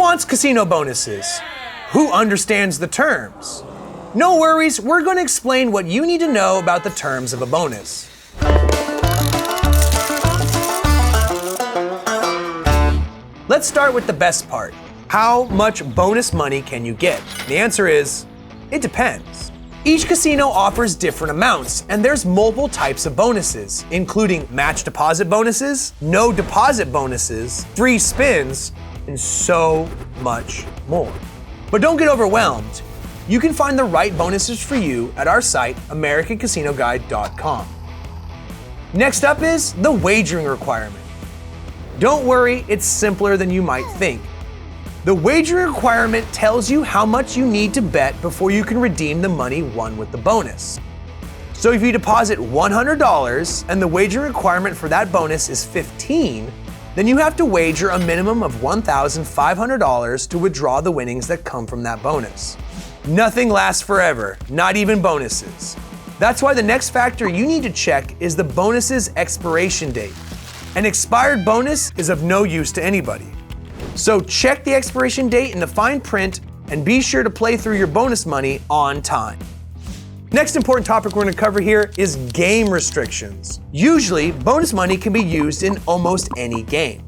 wants casino bonuses? Who understands the terms? No worries, we're going to explain what you need to know about the terms of a bonus. Let's start with the best part. How much bonus money can you get? The answer is, it depends. Each casino offers different amounts, and there's multiple types of bonuses, including match deposit bonuses, no deposit bonuses, free spins, and so much more. But don't get overwhelmed. You can find the right bonuses for you at our site, AmericanCasinoGuide.com. Next up is the wagering requirement. Don't worry, it's simpler than you might think. The wagering requirement tells you how much you need to bet before you can redeem the money won with the bonus. So if you deposit $100 and the wagering requirement for that bonus is $15, then you have to wager a minimum of $1,500 to withdraw the winnings that come from that bonus. Nothing lasts forever, not even bonuses. That's why the next factor you need to check is the bonus's expiration date. An expired bonus is of no use to anybody. So check the expiration date in the fine print and be sure to play through your bonus money on time. Next important topic we're going to cover here is game restrictions. Usually, bonus money can be used in almost any game.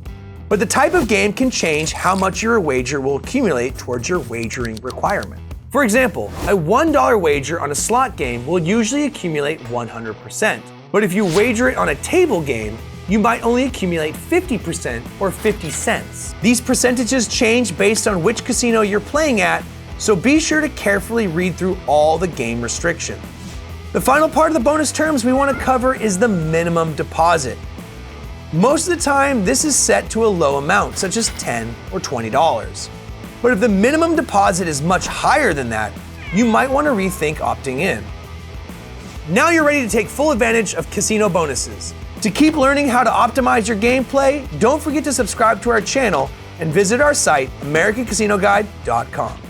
But the type of game can change how much your wager will accumulate towards your wagering requirement. For example, a $1 wager on a slot game will usually accumulate 100%. But if you wager it on a table game, you might only accumulate 50% or 50 cents. These percentages change based on which casino you're playing at, so be sure to carefully read through all the game restrictions. The final part of the bonus terms we want to cover is the minimum deposit. Most of the time, this is set to a low amount, such as $10 or $20. But if the minimum deposit is much higher than that, you might want to rethink opting in. Now you're ready to take full advantage of casino bonuses. To keep learning how to optimize your gameplay, don't forget to subscribe to our channel and visit our site, AmericanCasinoGuide.com.